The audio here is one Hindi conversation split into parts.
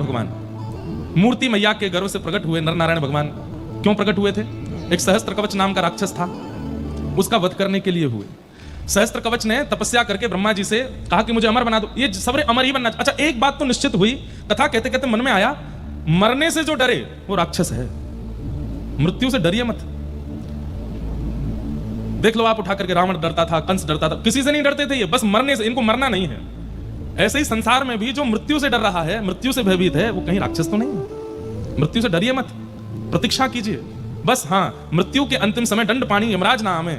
भगवान मूर्ति मैया के गर्भ से प्रकट हुए नर नारायण भगवान क्यों प्रकट हुए थे? एक सहस्त्र कवच नाम का राक्षस था, उसका वध करने के लिए हुए। सहस्त्र कवच ने तपस्या करके ब्रह्मा जी से कहा कि मुझे अमर बना दो, ये सबरे अमर ही बनना। अच्छा, एक बात तो निश्चित हुई, कथा कहते कहते मन में आया, मरने से जो डरे वो राक्षस है, मृत्यु से डरिए मत। देख लो आप उठा करके, रावण डरता था, कंस डरता था, किसी से नहीं डरते थे ये, बस मरने से, इनको मरना नहीं है। ऐसे ही संसार में भी जो मृत्यु से डर रहा है, मृत्यु से भयभीत है, वो कहीं राक्षस तो नहीं है। मृत्यु से डरिए मत, प्रतीक्षा कीजिए बस। हाँ, मृत्यु के अंतिम समय दंड पानी यमराज नाम है,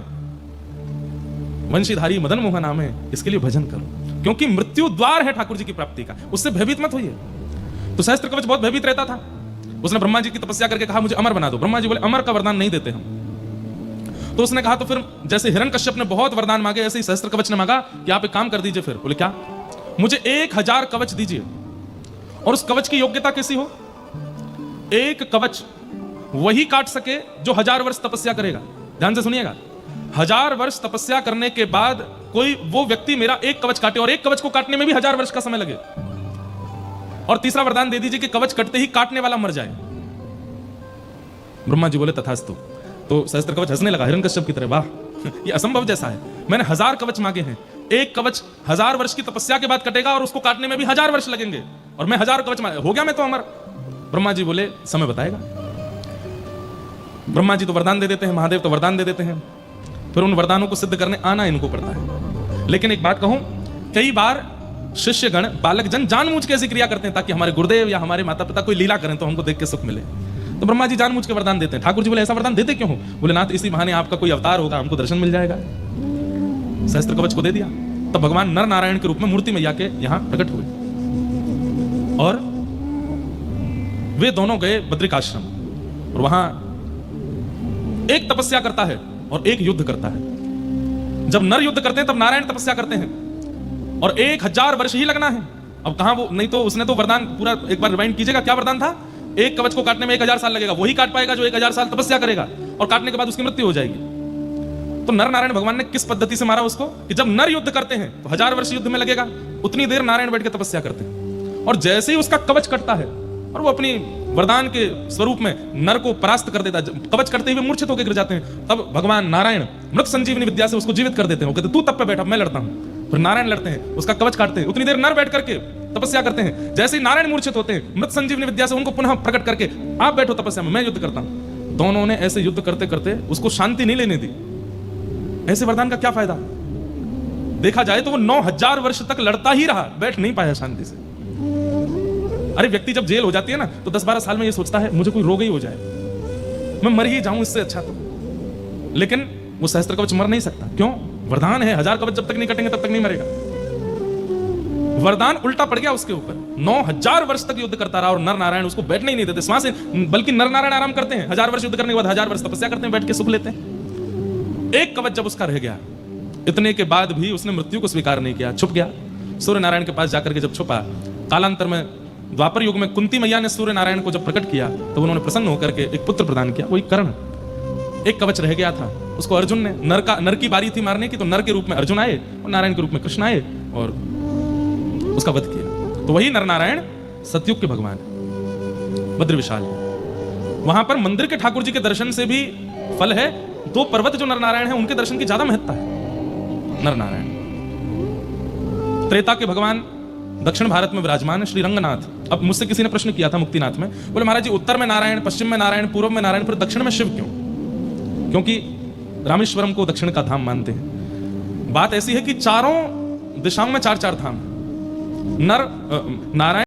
वंशीधारी मदन मोहन नाम है, इसके लिए भजन करो, क्योंकि मृत्यु द्वार है ठाकुर जी की प्राप्ति का, उससे भयभीत मत होइए। तो सहस्त्र कवच बहुत भयभीत रहता था। उसने ब्रह्मा जी की तपस्या करके कहा मुझे अमर बना दो। ब्रह्मा जी बोले अमर का वरदान नहीं देते हम। तो उसने कहा, तो फिर जैसे हिरण्यकश्यप ने बहुत वरदान मांगे, ऐसे ही सहस्त्र कवच ने मांगा कि आप एक काम कर दीजिए। फिर बोले क्या? मुझे 1000 कवच दीजिए, और उस कवच की योग्यता कैसी हो? एक कवच वही काट सके जो 1000 वर्ष तपस्या करेगा। ध्यान से सुनिएगा, 1000 वर्ष तपस्या करने के बाद कोई वो व्यक्ति मेरा एक कवच काटे, और एक कवच को काटने में भी 1000 वर्ष का समय लगे। और तीसरा वरदान दे दीजिए कि कवच कटते ही काटने वाला मर जाए। ब्रह्मा जी बोले तथास्तु। तो सहस्त्र कवच हंसने लगा हिरण्यकश्यप की तरह, वाह ये असंभव जैसा है, मैंने 1000 कवच मांगे हैं, एक कवच 1000 वर्ष की तपस्या के बाद कटेगा और उसको काटने में भी 1000 वर्ष लगेंगे, और मैं 1000 कवच हो गया मैं तो अमर। ब्रह्मा जी बोले समय बताएगा। ब्रह्मा जी तो वरदान दे देते हैं, महादेव तो वरदान दे देते हैं, फिर उन वरदानों को सिद्ध करने आना इनको पड़ता है। लेकिन एक बात कहूं, कई बार शिष्यगण बालक जन जानबूझ के ऐसी क्रिया करते हैं ताकि हमारे गुरुदेव या हमारे माता पिता कोई लीला करें तो हमको देख के सुख मिले। तो ब्रह्मा जी जानबूझ के वरदान देते हैं। ठाकुर जी बोले ऐसा वरदान देते क्यों हो? बोले नाथ इसी बहाने आपका कोई अवतार होगा, हमको दर्शन मिल जाएगा। सहस्त्र कवच को दे दिया। तब भगवान नर नारायण के रूप में मूर्ति मैया के यहां प्रकट हुए, और वे दोनों गए बद्रिकाश्रम, और वहां एक तपस्या करता है और एक युद्ध करता है। जब नर युद्ध करते हैं तब नारायण तपस्या करते हैं, और 1000 वर्ष ही लगना है। अब कहां वो, नहीं तो उसने तो वरदान पूरा एक बार रिवाइंड कीजिएगा, क्या वरदान था? एक कवच को काटने में 1000 साल लगेगा, वही काट पाएगा जो 1000 साल तपस्या करेगा, और काटने के बाद उसकी मृत्यु हो जाएगी। तो नर नारायण भगवान ने किस पद्धति से मारा उसको कि जब नर युद्ध करते हैं तो 1000 वर्ष युद्ध में लगेगा, उतनी देर नारायण बैठ के तपस्या करते हैं, और जैसे ही उसका कवच कटता है और वो अपनी वरदान के स्वरूप में नर को परास्त कर देता है, कवच करते हुए मूर्छित होकर गिर जाते हैं, तब भगवान नारायण मृत संजीवनी विद्या से उसको जीवित कर देते हैं। वो कहते तू तब पे बैठा, मैं लड़ता हूं। फिर नारायण लड़ते हैं, उसका कवच काटते हैं, उतनी देर नर बैठ करके तपस्या करते हैं। जैसे ही नारायण मूर्छित होते हैं, मृत संजीवनी विद्या से उनको पुनः प्रकट करके आप बैठो तपस्या में, मैं युद्ध करता हूं। दोनों ने ऐसे युद्ध करते करते उसको शांति नहीं लेने दी। ऐसे वरदान का क्या फायदा? देखा जाए तो वो 9000 वर्ष तक लड़ता ही रहा, बैठ नहीं पाया शांति से। अरे व्यक्ति जब जेल हो जाती है ना, तो 10-12 साल में ये सोचता है मुझे कोई रोग ही हो जाए, मैं मर ही जाऊं इससे अच्छा तो। लेकिन वो सहस्त्र कवच मर नहीं सकता, क्यों? वरदान है, 1000 कवच जब तक नहीं कटेंगे तब तक नहीं मरेगा। वरदान उल्टा पड़ गया उसके ऊपर, 9000 वर्ष तक युद्ध करता रहा, और नर नारायण उसको बैठने ही नहीं देते श्वास, बल्कि नर नारायण आराम करते हैं। 1000 वर्ष युद्ध करने के बाद 1000 वर्ष तपस्या करते हैं, बैठ के सुख लेते हैं। एक कवच जब उसका रह गया, इतने के बाद भी उसने मृत्यु को स्वीकार नहीं किया, छुप गया। सूर्य नारायण के पास जाकर के जब छुपा, कालांतर में द्वापर युग में कुंती मैया ने सूर्य नारायण को जब प्रकट किया तो उन्होंने प्रसन्न होकर के एक पुत्र प्रदान किया, वही कर्ण। एक कवच रह गया था, उसको अर्जुन ने, नर की बारी थी मारने की, तो नर के रूप में अर्जुन आए और नारायण के रूप में कृष्ण आए और उसका वध किया। तो वही नर नारायण सतयुग के भगवान बद्र विशाल। वहां पर मंदिर के ठाकुर जी के दर्शन से भी फल है। 2 पर्वत जो नर नारायण है उनके दर्शन की ज्यादा महत्ता है। नर नारायण त्रेता के भगवान दक्षिण भारत में विराजमान है, श्री रंगनाथ। अब मुझसे किसी ने प्रश्न किया था मुक्तिनाथ में, बोले महाराज जी उत्तर में नारायण, पश्चिम में नारायण, पूर्व में नारायण, फिर दक्षिण में शिव क्यों? क्योंकि रामेश्वरम को दक्षिण का धाम मानते हैं। बात ऐसी है कि चारों दिशाओं में 4-4 धाम। नारायण